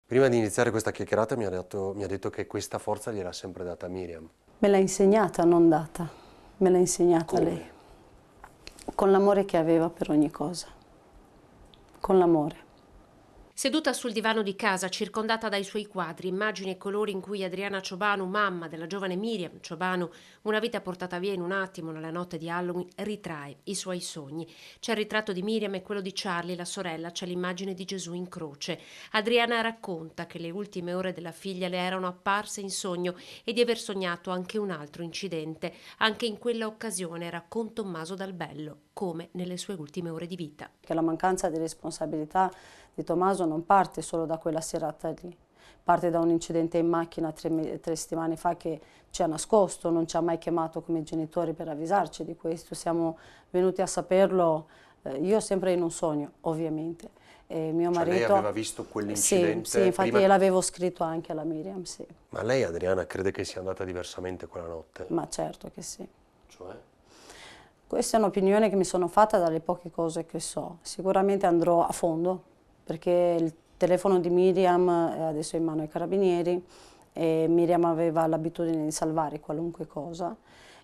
Prima di iniziare questa chiacchierata mi ha detto che questa forza gliel'ha sempre data Miriam. Me l'ha insegnata, non data. Me l'ha insegnata Come? lei. Con l'amore che aveva per ogni cosa. Con l'amore. Seduta sul divano di casa, circondata dai suoi quadri, immagini e colori in cui Adriana Ciobanu, mamma della giovane Miriam Ciobanu, una vita portata via in un attimo nella notte di Halloween, ritrae i suoi sogni. C'è il ritratto di Miriam e quello di Charlie, la sorella, c'è l'immagine di Gesù in croce. Adriana racconta che le ultime ore della figlia le erano apparse in sogno e di aver sognato anche un altro incidente. Anche in quella occasione era con Tommaso Dal Bello, come nelle sue ultime ore di vita. Che la mancanza di responsabilità di Tommaso non parte solo da quella serata lì, parte da un incidente in macchina tre settimane fa che ci ha nascosto, non ci ha mai chiamato come genitori per avvisarci di questo, siamo venuti a saperlo, io sempre in un sogno ovviamente. E mio Cioè marito, lei aveva visto quell'incidente sì, infatti prima... gliel'avevo scritto anche alla Miriam, sì. Ma lei, Adriana, crede che sia andata diversamente quella notte? Ma certo che sì. Cioè? Questa è un'opinione che mi sono fatta dalle poche cose che so. Sicuramente andrò a fondo, perché il telefono di Miriam è adesso in mano ai carabinieri e Miriam aveva l'abitudine di salvare qualunque cosa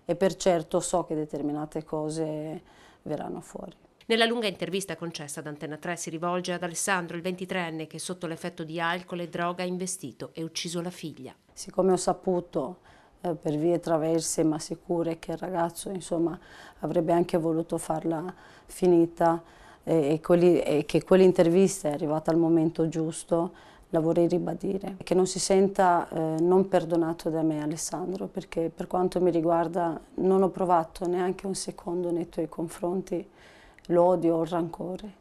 e per certo so che determinate cose verranno fuori. Nella lunga intervista concessa ad Antena 3 si rivolge ad Alessandro, il 23enne, che sotto l'effetto di alcol e droga ha investito e ucciso la figlia. Siccome ho saputo per vie traverse ma sicure che il ragazzo insomma, avrebbe anche voluto farla finita e che quell'intervista è arrivata al momento giusto, la vorrei ribadire. Che non si senta non perdonato da me Alessandro, perché per quanto mi riguarda non ho provato neanche un secondo nei tuoi confronti l'odio o il rancore.